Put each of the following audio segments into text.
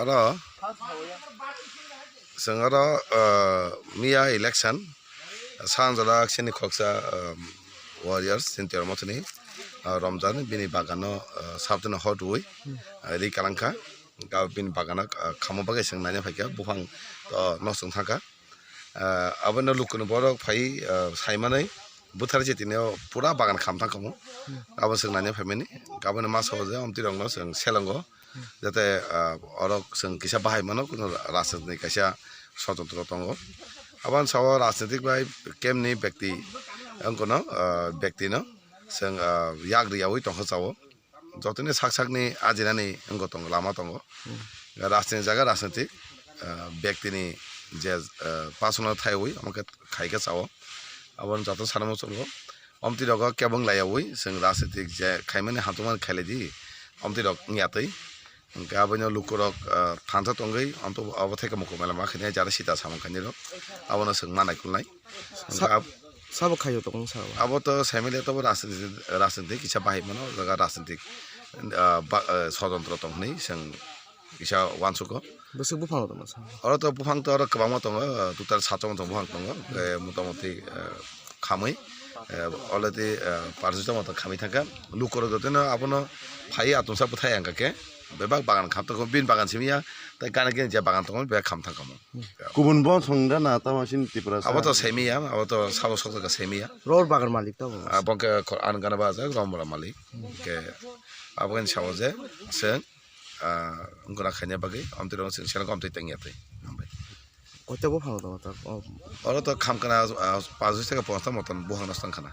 Aro sengaro Mia election sanjala seni khoksa warriors sintior motoni Ramzan bini bagano sabtuna hotui ri kalangka ga bini bagana khamo bagai seng nanya phaikia Buphang nosung thaka abana lukun borok phai saimanai buthar jetine pura bagan khamtang kamu abang seng nanya phaimani gabana maso je amti rongno seng selango jate orok seng kisa bahai mano kuno rasatni kaisa sototro tongo aban sawa rasatnik bai kemni ব্যক্তি angkono ব্যক্তি no seng yagri yawi tongkha chawo jotone saksakni ajinani angko tongo lama tongo rasatnik jaga rasatnik ব্যক্তিনি je personal thaiwi amke khaika chawo abon jato sanamo cholo amti rogo kebong layawi seng rasatnik je khaimani hatuman khailedi amti rok ngiatei Gabanya lukurok thanta tongai amto abatheka mukomela ma khine jara sita samang khaniro abona seng manai kulnai sabo Khaio tong sabo aboto family to rasantik kisa bahai mano jaga rasantik sodantro tongnai seng kisa wansuko bese Buphang tong sabo oro to Buphang to oro kwbangma tongo total 7 tong Buphang tongo motamoti khamai already parjita mata khamai thaka lukoro dotena abono phai atumsa puthai angake bebak bagan khamta ko bin bagan simia tai kana gen je bagan tongon be khamta kamu kubun bon songda na tamasin Tipra abato semia abato sabo sokta semia ror bagar malik to abonke an gana baza romra malik ke abon sawoje sen ngora khanya bagi amti rong sen sen komti tengiate kote Buphang tong ta oro to khamkana 5 থেকে 5 মতন Buphang nastang khana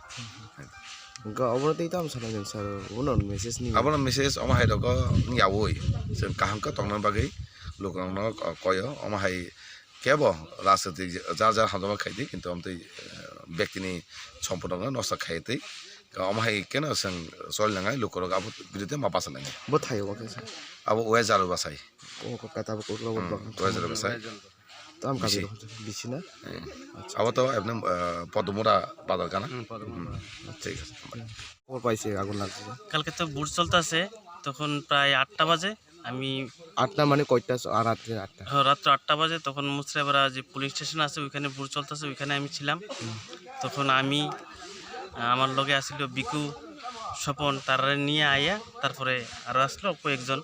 ga obrate itam salangen sar unon message ni abon message oma hai roko ngawoi sen kahangka tongna bagi lokangno koyo oma hai kebo rasati jar jar handoma khaidi kintu amtai ব্যক্তিনি সম্পূর্ণ নষ্ট খাইতে oma hai kena sen sol langai lokoro abo birute ma pasan ngai bo thayo ba kesa abo oya Jarulbasai ko kata ko lo oya Jarulbasai tam ka bisina abo to apne পদ্মমুড়া বাজার কানা ঠিক আছে খবর পাইছে আগুন লাগছে কালকে তো বুট চলতেছে তখন প্রায় 8টা বাজে আমি 8টা মানে কয়টা আর রাত্রে 8টা হ্যাঁ রাত্র 8টা বাজে তখন মুসরাপাড়া যে পুলিশ স্টেশন আছে ওইখানে বুট চলতেছে ওইখানে আমি ছিলাম তখন আমি আমার লগে আসিল বিকু স্বপন তারা নিয়ে আইয়া তারপরে আর আসলো কয়েকজন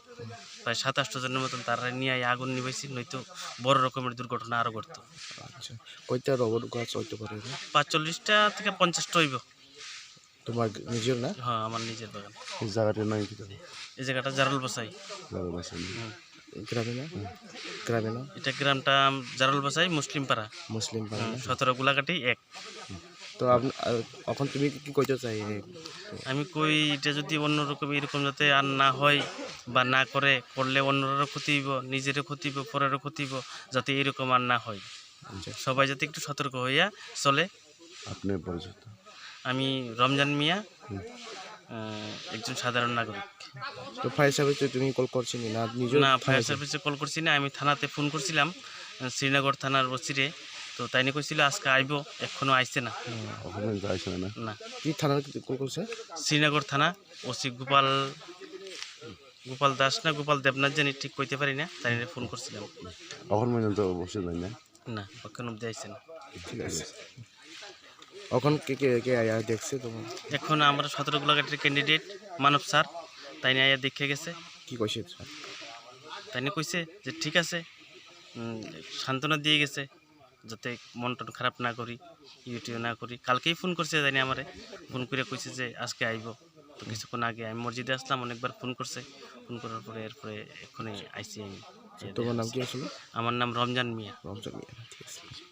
প্রায় 27 জনের মতন তারা নিয়ে আইয়া আগুন নিবাইছি নয়তো বড় রকমের দুর্ঘটনা আরো ঘটতো আচ্ছা কয়টা রবট গাছ হইতে পারে 45টা থেকে 50টা হইব তোমার নিজের না হ্যাঁ আমার নিজের বাগান এই জায়গাটার নাম কি এই জায়গাটা জারুলবাসাই গ্রামে না এটা গ্রামটা জারুলবাসাই মুসলিম পাড়া 17 গোলাঘাটি 1 তো এখন তুমি কি কইতে চাই আমি কই এটা যদি অন্যরকম এরকম যাতে আর না হয় বা না করে করলে অন্যরারও ক্ষতি হইব নিজেরও ক্ষতি হইব পরেরও ক্ষতি হইব যাতে এরকম আর না হয় সবাই যাতে একটু সতর্ক হইয়া চলে আপনার পরিচিত আমি রমজান মিয়া একজন সাধারণ নাগরিক তো ফায়ার সার্ভিসে তুমি কল করছিনি না নিজে না ফায়ার সার্ভিসে কল করছি না আমি থানাতে ফোন করছিলাম শ্রীনগর থানার ওসিরে তো তাইনে কইছিল আজকে আইবো এখনো আইছে না ওখানে যাইছে না না কি থানার কল করছে শ্রীনগর থানা ওসি গোপাল দাস না গোপাল দেবনাথ জানি ঠিক কইতে পারি না তাইনে ফোন করছিলাম এখন পর্যন্ত বসে যাই না না এখনো অব্দি আইছে না ঠিক আছে এখন কে আয়া দেখছে তোমার এখন আমরা 17 গোলাঘাটের ক্যান্ডিডেট মানব স্যার তাইনে আয়া দেখে গেছে কি কইছে তাইনে কইছে যে ঠিক আছে সান্ত্বনা দিয়ে গেছে যাতে মন টন খারাপ না করি ইউটিউব না করি কালকেই ফোন করছে জানি আমারে ফোন করে কইছে যে আজকে আইব তো কিছুক্ষণ আগে আমি মসজিদে আসলাম অনেকবার ফোন করছে ফোন করার পরে এরপরে এখনই আইসি আমি তোমার নাম কি আসলে আমার নাম রমজান মিয়া ঠিক আছে